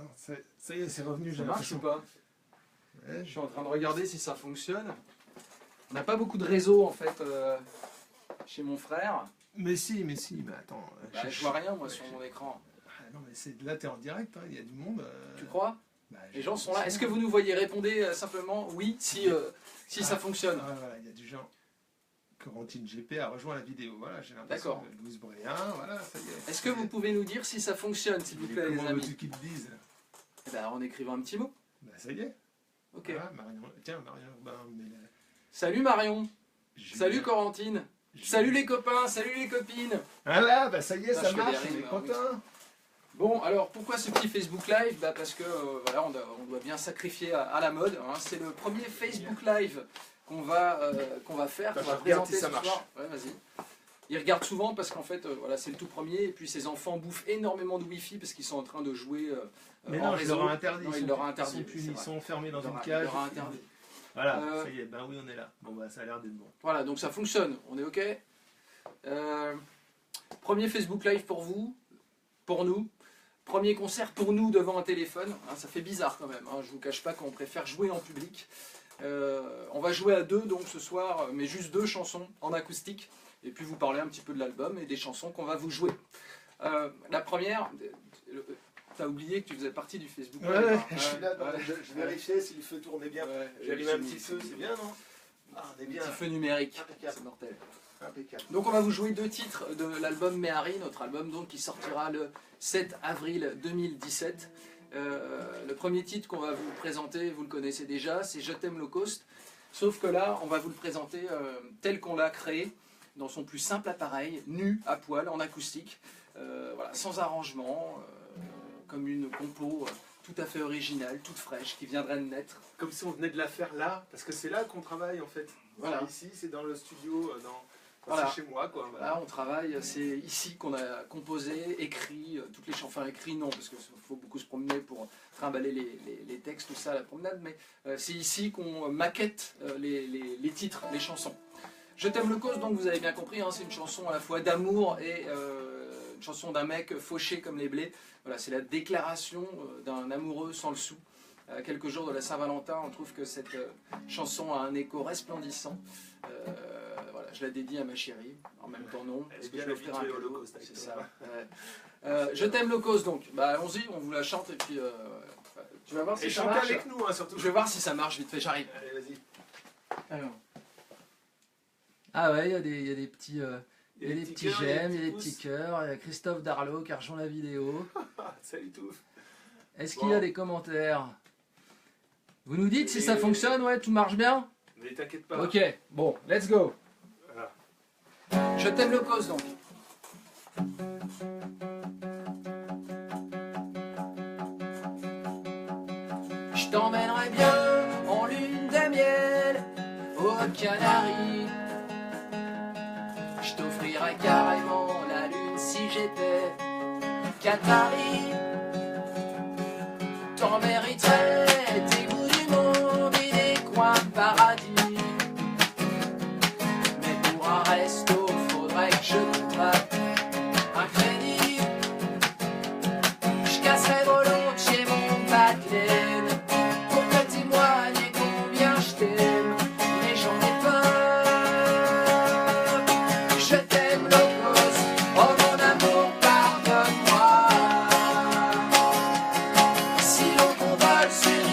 Attends, ça y est, c'est revenu. Ça marche ou pas? Ouais. Je suis en train de regarder si ça fonctionne. On n'a pas beaucoup de réseau en fait chez mon frère. Mais si, mais attends. Bah, je vois rien moi sur mon écran. Ah, non, mais là, t'es en direct, hein, il y a du monde. Tu crois? Bah, Les gens sont là. Est-ce que vous nous voyez? Répondez simplement oui si ça fonctionne. Ah, voilà, il y a du gens. Corentine GP a rejoint la vidéo. Voilà, j'ai l'impression. D'accord. Louise Bréen, voilà, ça y est. Est-ce que vous pouvez nous dire si ça fonctionne, s'il vous plaît, les Comment amis? veux-tu qu'ils te disent? Eh ben, en écrivant un petit mot. Bah, ça y est. Ok. Voilà, Marion. Tiens, Marion Urbain. Salut Marion. Julien. Salut Corentine. Salut les copains, salut les copines. Voilà, bah ça y est, Putain, ça je fais marche, des on est rimes, content. Bon, alors pourquoi ce petit Facebook Live? Bah, parce que voilà, on doit bien sacrifier à la mode. Hein. C'est le premier Facebook Live qu'on va faire, qu'on va présenter ce soir. Ouais, vas-y. Il regarde souvent parce qu'en fait, voilà, c'est le tout premier. Et puis ses enfants bouffent énormément de Wi-Fi parce qu'ils sont en train de jouer Mais en non, réseau. je leur ai interdit. Non, il leur a interdit. Ils sont punis, c'est ils vrai. sont enfermés dans Il leur une a- cage. il leur a interdit. Voilà, ça y est, ben oui, on est là. Bon, bah ça a l'air d'être bon. Voilà, donc ça fonctionne. On est OK. Premier Facebook Live pour vous, pour nous. Premier concert pour nous devant un téléphone. Hein, ça fait bizarre quand même. Hein, je ne vous cache pas qu'on préfère jouer en public. On va jouer à deux donc ce soir, mais juste 2 chansons en acoustique. Et puis vous parler un petit peu de l'album et des chansons qu'on va vous jouer. La première, t'as oublié que tu faisais partie du Facebook Live. Ouais, hein. je suis là, Ouais. je vérifiais si le feu tournait bien. Ouais, J'ai allumé un petit feu, c'est bien, non? Ah, on est Un bien. petit feu numérique, Impeccable. c'est mortel. Impeccable. Donc on va vous jouer 2 titres de l'album Mehari, notre album donc qui sortira le 7 avril 2017. Le premier titre qu'on va vous présenter, vous le connaissez déjà, c'est Je t'aime low cost. Sauf que là, on va vous le présenter tel qu'on l'a créé, dans son plus simple appareil, nu, à poil, en acoustique, voilà, sans arrangement, comme une compo tout à fait originale, toute fraîche, qui viendrait de naître. Comme si on venait de la faire là, parce que c'est là qu'on travaille en fait. Voilà. Ici, c'est dans le studio, Voilà. c'est chez moi quoi. Voilà. Là, on travaille, c'est ici qu'on a composé, écrit, toutes les chansons, enfin écrit non, parce qu'il faut beaucoup se promener pour trimballer les textes, tout ça à la promenade, mais c'est ici qu'on maquette les titres, les chansons. Je t'aime le cause, donc vous avez bien compris, hein, c'est une chanson à la fois d'amour et une chanson d'un mec fauché comme les blés. Voilà, c'est la déclaration d'un amoureux sans le sou. À quelques jours de la Saint-Valentin, on trouve que cette chanson a un écho resplendissant. Voilà, je la dédie à ma chérie, en même temps non, parce que je vais offrir un cadeau, c'est ça. Je t'aime le cause donc, bah allons-y, on vous la chante et puis tu vas voir si Et ça chantez marche. avec nous, hein, surtout. Je vais voir si ça marche vite fait, j'arrive. Allez, vas-y. Alors. Ah ouais, il y a des petits, il y a des petits cœurs, j'aime, il y a des pouces. petits cœurs, il y a Christophe Darlot qui a rejoint la vidéo. Salut tout. Est-ce qu'il y a des commentaires? Vous nous dites si ça Et- fonctionne, ouais, tout marche bien? Mais t'inquiète pas. Ok, bon, let's go. Voilà. Je t'aime le cause donc. Je t'emmènerai bien en lune de miel aux Canaries. Je t'offrirai carrément la lune si j'étais Qatari. T'en mériterais des bouts du monde et des coins de paradis. Mais pour un resto, faudrait que je contracte un crédit. Je casserai volontiers mon Madeleine pour que témoigner combien je t'aime. Mais j'en ai peur. Je t'aime low cost, oh mon amour, pardonne-moi. Si l'on convole sur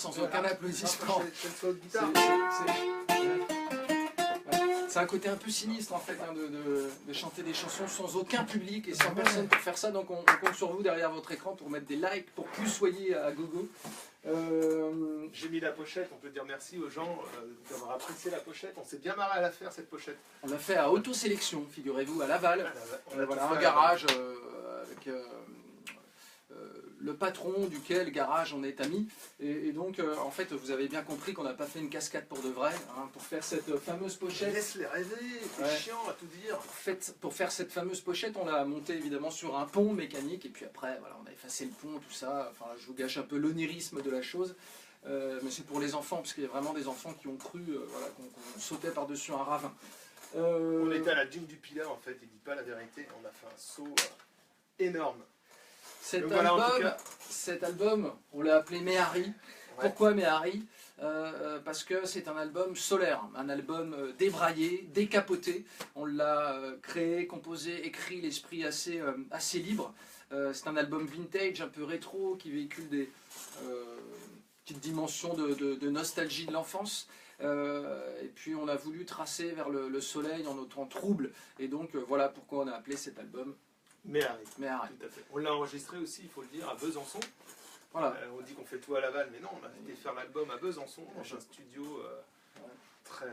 sans Voilà. aucun applaudissement. Je le solo de guitare. C'est un côté un peu sinistre en fait hein, de chanter des chansons sans aucun public et sans personne pour faire ça. Donc on compte sur vous derrière votre écran pour mettre des likes, pour que vous soyez à gogo. J'ai mis la pochette, on peut dire merci aux gens d'avoir apprécié la pochette. On s'est bien marré à la faire cette pochette. On l'a fait à autosélection, figurez-vous, à Laval. On a Voilà, tout fait un à garage avec le patron duquel garage on est amis. Et donc, en fait, vous avez bien compris qu'on n'a pas fait une cascade pour de vrai, hein, pour faire cette fameuse pochette. Laisse-les rêver, c'est Ouais. chiant à tout dire. Pour faire cette fameuse pochette, on l'a montée évidemment sur un pont mécanique, et puis après, voilà, on a effacé le pont, tout ça. Enfin, je vous gâche un peu l'onirisme de la chose. Mais c'est pour les enfants, parce qu'il y a vraiment des enfants qui ont cru voilà, qu'on sautait par-dessus un ravin. On était à la dune du Pilat en fait, il dit pas la vérité. On a fait un saut énorme. Cet, Donc voilà, en tout album, cas. cet album, on l'a appelé Méhari. Ouais. Pourquoi Méhari Parce que c'est un album solaire, un album débraillé, décapoté. On l'a créé, composé, écrit, l'esprit assez libre. C'est un album vintage, un peu rétro, qui véhicule des petites dimensions de nostalgie de l'enfance. Et puis on a voulu tracer vers le soleil en autant trouble. Et donc voilà pourquoi on a appelé cet album Méhari. Méhari. Tout à fait. On l'a enregistré aussi, il faut le dire, à Besançon. Voilà. On dit qu'on fait tout à Laval, mais non, on a été faire l'album à Besançon, dans un studio, un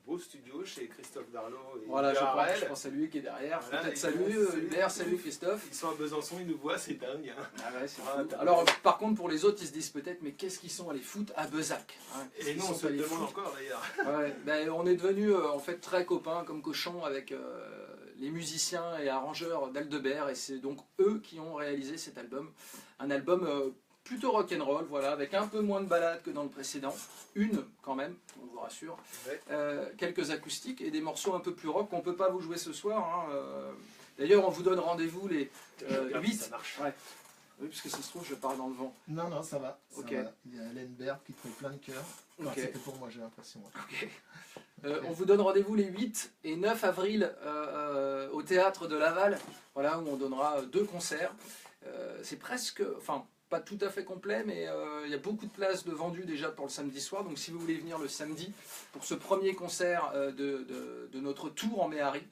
beau studio chez Christophe Darlot et Voilà, Hubert je Harel. pense à lui qui est derrière. Voilà, Peut-être et salut salut. Hubert, salut Christophe. Ils sont à Besançon, ils nous voient, c'est dingue. Hein. Ah ouais, c'est Ah, fou. Alors par contre pour les autres ils se disent peut-être mais qu'est-ce qu'ils sont allés foutre à Bezac hein, qu'est-ce Et qu'ils nous, on sont se le allés demande foutre encore d'ailleurs. Ouais, ben, on est devenus en fait très copains comme cochons avec les musiciens et arrangeurs d'Aldebert et c'est donc eux qui ont réalisé cet album. Un album plutôt rock'n'roll, voilà, avec un peu moins de ballades que dans le précédent. Une quand même, on vous rassure. Ouais. Quelques acoustiques et des morceaux un peu plus rock qu'on ne peut pas vous jouer ce soir. Hein. D'ailleurs on vous donne rendez-vous les Regarde si 8. ça marche. Ouais. Oui, parce que ça se trouve je parle dans le vent. Non, non, ça va. Ça Ok. va. Il y a Hélène Berg qui te fait plein de cœur. Enfin, Ok. c'était pour moi, j'ai l'impression. Ok. On vous donne rendez-vous les 8 et 9 avril au théâtre de Laval, voilà, où on donnera 2 concerts. C'est presque, enfin pas tout à fait complet, mais il y a beaucoup de places de vendues déjà pour le samedi soir. Donc si vous voulez venir le samedi pour ce premier concert de notre tour en Méhari,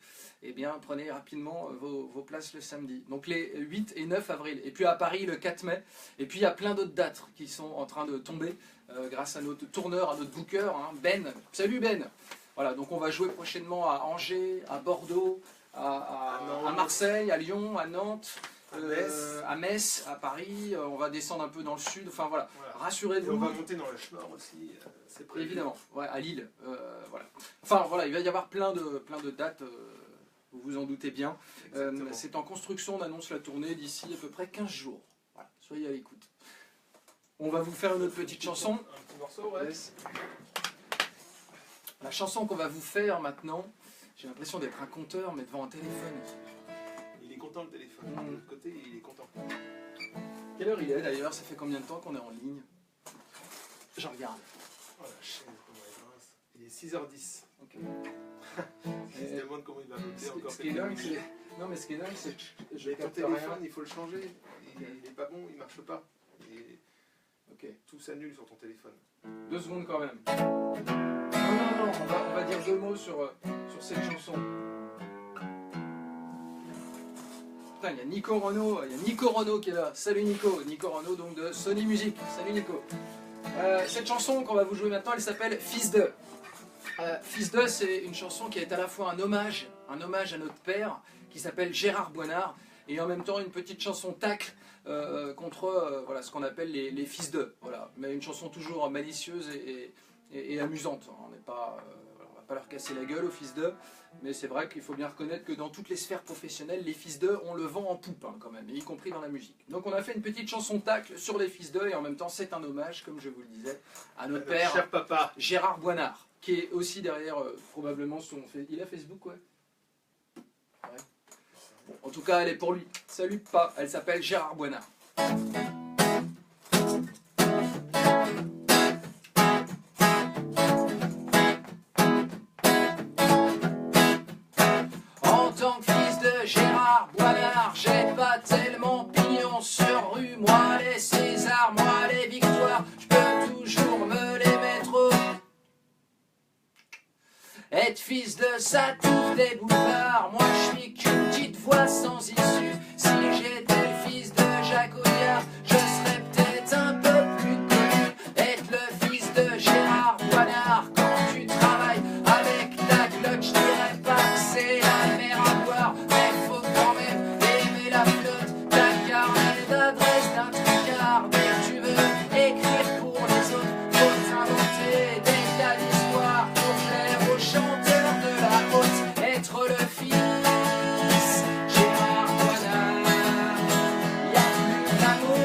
eh bien prenez rapidement vos places le samedi. Donc les 8 et 9 avril. Et puis à Paris le 4 mai. Et puis il y a plein d'autres dates qui sont en train de tomber grâce à notre tourneur, à notre booker, hein, Ben. Salut Ben. Voilà, donc on va jouer prochainement à Angers, à Bordeaux, à Marseille, à Lyon, à Nantes, à Metz, à Paris. On va descendre un peu dans le sud. Enfin voilà, Voilà. Et on rassurez-vous. va monter dans le Schnorr aussi, c'est prévu. Évidemment, ouais, à Lille. Voilà. Enfin voilà, il va y avoir plein de dates. Vous vous en doutez bien. Exactement. C'est en construction, on annonce la tournée d'ici à peu près 15 jours. Voilà, soyez à l'écoute. On va vous faire une autre petite chanson. Un petit morceau, ouais. Yes. La chanson qu'on va vous faire maintenant, j'ai l'impression d'être un conteur mais devant un téléphone. Il est content le téléphone. Mm. De l'autre côté, il est content. Quelle heure il est d'ailleurs? Ça fait combien de temps qu'on est en ligne? Je regarde. Oh la chaîne, comment elle est mince. Il est 6h10. Ok. Il se demande comment il va monter encore Ce qui est quelques dingue, minutes. c'est... Non mais ce qui est dingue, c'est que je Mais ton capte téléphone, rien. il faut le changer. Il est pas bon, il marche pas. Et Ok. tout s'annule sur ton téléphone. 2 secondes quand même. Non, on va dire 2 mots sur cette chanson. Putain, il y a Nico Renaud qui est là. Salut Nico. Nico Renaud donc de Sony Music. Salut Nico. Cette chanson qu'on va vous jouer maintenant, elle s'appelle Fils de. Fils de, c'est une chanson qui est à la fois un hommage à notre père, qui s'appelle Gérard Boinard, et en même temps une petite chanson tacle contre voilà, ce qu'on appelle les fils de. Voilà. Mais une chanson toujours malicieuse et amusante. On n'est pas, on va pas leur casser la gueule aux fils de, mais c'est vrai qu'il faut bien reconnaître que dans toutes les sphères professionnelles, les fils de, on le vend en poupe hein, quand même, y compris dans la musique. Donc on a fait une petite chanson tacle sur les fils de, et en même temps c'est un hommage, comme je vous le disais, à notre père, Cher papa. Gérard Boinard, qui est aussi derrière probablement son... Il a Facebook, ouais. Ouais. Bon, en tout cas, elle est pour lui. Salut pas, elle s'appelle Gérard Boinard. En tant que fils de Gérard Boinard, j'ai pas tellement pignon sur rue. Moi les Césars, moi les victoires, je peux toujours être fils de ça tous les boulevards. Moi je suis qu'une petite voix sans issue. Si j'étais le fils de Jacques Audiard, je serais peut-être un peu plus connu. Être le fils de Gérard Boinard, quand tu travailles avec ta glotte, je dirais pas que c'est la mer à boire, mais faut quand même aimer la flotte. Ta carnet d'adresse d'un tricard, dès que tu veux écrire pour les autres, faut t'inventer des tas d'histoires pour plaire aux chanteurs de la haute. Être le fils Gérard Boinard, y'a plus d'amour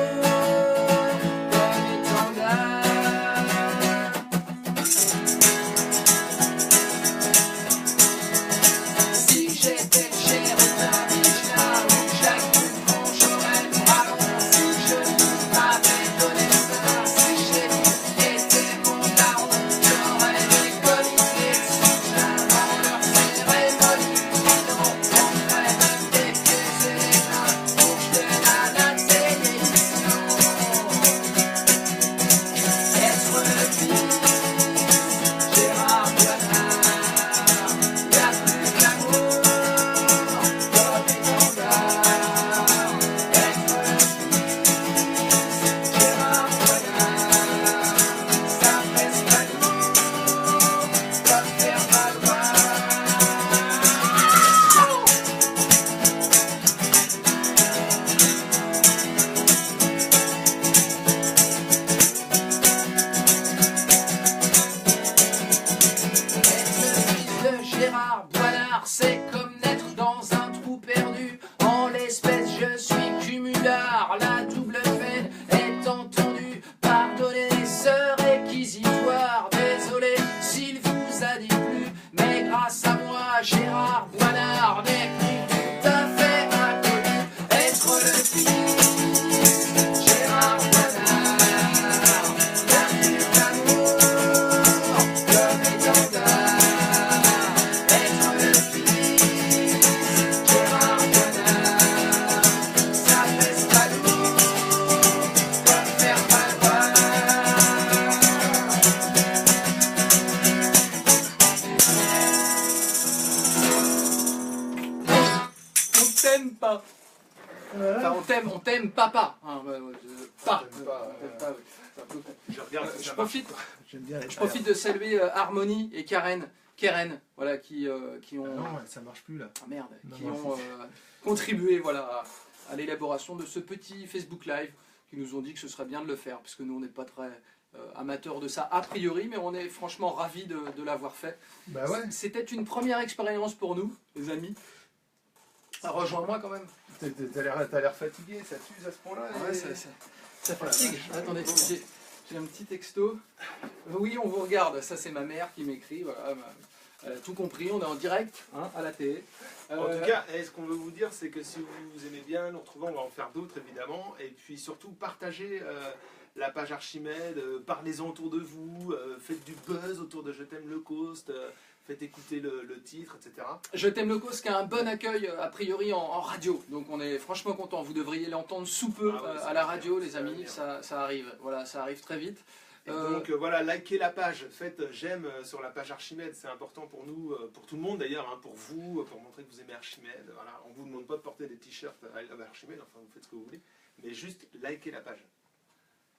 comme étendard. Si j'étais Jérémie Michelin ou Jacques Dupont, j'aurais le ballon. Si je m'avais donné ça, si j'étais mon daron, j'aurais des comités de soutien dans leur cérémonie. Sinon, on ferait même des pieds et des mains pour que je donne à la télévision. Être le fils Gérard Boinard, y'a plus d'amour comme étendard. Être le fils Gérard Boinard, ça presse pas lourd comme faire valoir. Être le fils de Gérard Boinard, c'est comme naître dans un trou perdu. En l'espèce, je suis cumulard. La double peine est entendue. Pardonnez, sœurs réquisitoires. Désolé s'il vous a dit plus. Mais grâce à moi, Gérard Boinard n'est plus tout à fait inconnu. Être le fils Gérard Boinard, y'a plus d'amour comme étendard. Être le fils Gérard Boinard, ça pèse pas lourd comme faire valoir. On t'aime pas. Enfin, on t'aime papa. Hein, pas. T'aime pas, On t'aime pas, oui. C'est un peu con. Je regarde si Je ça profite, J'aime bien les je profite de saluer Harmonie et Keren, voilà, qui ont, Non, ça marche plus là. ah merde, Non, qui non, ont contribué, voilà, à l'élaboration de ce petit Facebook Live, qui nous ont dit que ce serait bien de le faire, parce que nous on n'est pas très amateurs de ça a priori, mais on est franchement ravis de l'avoir fait. Bah ouais, C'était une première expérience pour nous, les amis. Rejoins-moi quand même. T'as l'air fatigué, ça t'use à ce point-là. Ouais, ça fatigue. Attendez, j'ai un petit texto. Oui, on vous regarde. Ça, c'est ma mère qui m'écrit. Voilà, elle a tout compris. On est en direct hein, à la télé. En tout cas, ce qu'on veut vous dire, c'est que si vous aimez bien nous retrouver, on va en faire d'autres évidemment. Et puis surtout, partagez la page Archimède, parlez-en autour de vous, faites du buzz autour de Je t'aime le Coast, faites écouter le titre, etc. Je t'aime le cause qui a un bon accueil a priori en radio. Donc on est franchement content. Vous devriez l'entendre sous peu Ah ouais, à la radio, bien, les ça va amis. bien. Ça arrive. Voilà, ça arrive très vite. Et donc voilà, likez la page, faites j'aime sur la page Archimède, c'est important pour nous, pour tout le monde d'ailleurs, hein, pour vous, pour montrer que vous aimez Archimède. Voilà. On ne vous demande pas de porter des t-shirts à Archimède, enfin vous faites ce que vous voulez, mais juste likez la page.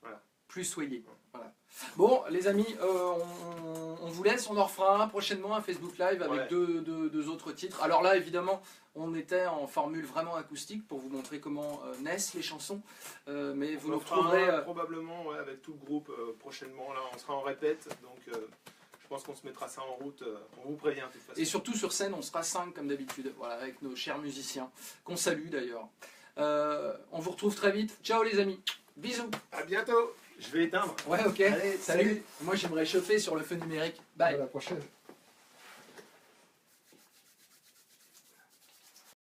Voilà. Plus soyez. Voilà. Bon, les amis, on vous laisse. On en refera un prochainement, un Facebook Live avec Ouais. deux autres titres. Alors là, évidemment, on était en formule vraiment acoustique pour vous montrer comment naissent les chansons. Mais vous On nous en fera retrouverez. un, probablement ouais, avec tout le groupe prochainement. Là, on sera en répète, donc je pense qu'on se mettra ça en route. On vous prévient de toute façon. Et surtout sur scène, on sera 5 comme d'habitude. Voilà, avec nos chers musiciens, qu'on salue d'ailleurs. On vous retrouve très vite. Ciao les amis. Bisous. À bientôt. Je vais éteindre. Ouais, ok. Allez, Salut. Moi, je vais me réchauffer sur le feu numérique. Bye. à la prochaine.